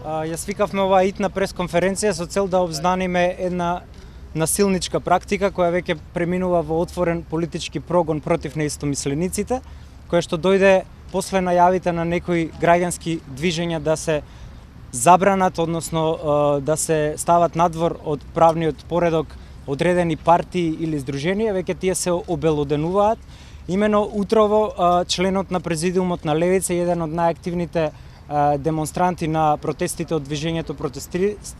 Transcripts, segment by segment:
Ја свикавме оваа итна пресконференција со цел да обзнаниме една насилничка практика која веќе преминува во отворен политички прогон против неистомислениците, која што дојде после најавите на некои граѓански движења да се забранат, односно да се стават надвор од правниот поредок одредени партии или здруженија, веќе тие се обелоденуваат. Имено утрово членот на президиумот на Левица, еден од најактивните демонстранти на протестите од движењето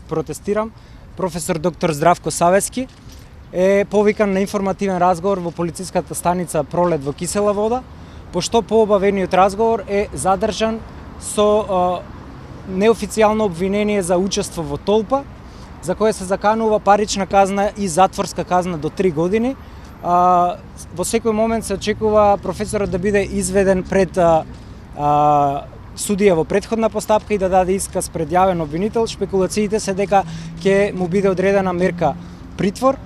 Протестирам, професор доктор Здравко Савески, е повикан на информативен разговор во полициската станица Пролет во Кисела Вода, пошто по обавениот разговор е задржан со неофицијално обвинение за учество во толпа, за кое се заканува парична казна и затворска казна до 3 години. Во секој момент се очекува професорот да биде изведен пред судија во претходна постапка и да даде исказ пред јавен обвинител. Шпекулациите се дека ќе му биде одредена мерка притвор.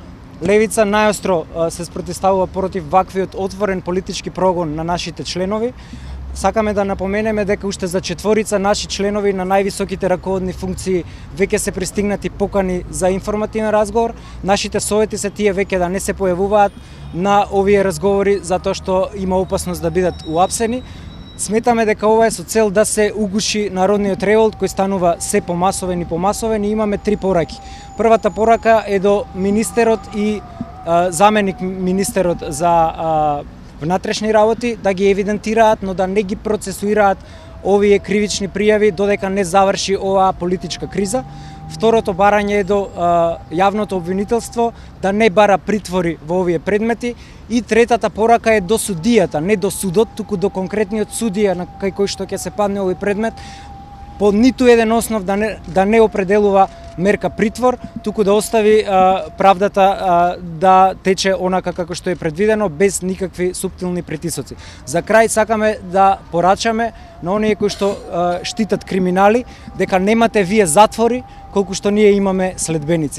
Левица најостро се спротивставува против ваквиот отворен политички прогон на нашите членови. Сакаме да напоменеме дека уште за 4 наши членови на највисоките раководни функции веќе се пристигнати покани за информативен разговор. Нашите совети се тие веќе да не се појавуваат на овие разговори затоа што има опасност да бидат уапсени. Сметаме дека ова е со цел да се угуши народниот револт кој станува се помасовен и имаме 3 пораки. Првата порака е до министерот и заменик министерот за внатрешни работи да ги евидентираат, но да не ги процесуираат овие кривични пријави додека не заврши оваа политичка криза. Второто барање е до јавното обвинителство да не бара притвори во овие предмети и третата порака е до судијата, не до судот, туку до конкретниот судија на кај кој што ќе се падне овој предмет, по ниту еден основ да не определува мерка притвор, туку да остави правдата да тече онака како што е предвидено, без никакви суптилни притисоци. За крај сакаме да порачаме на оние кои што штитат криминали, дека немате вие затвори колку што ние имаме следбеници.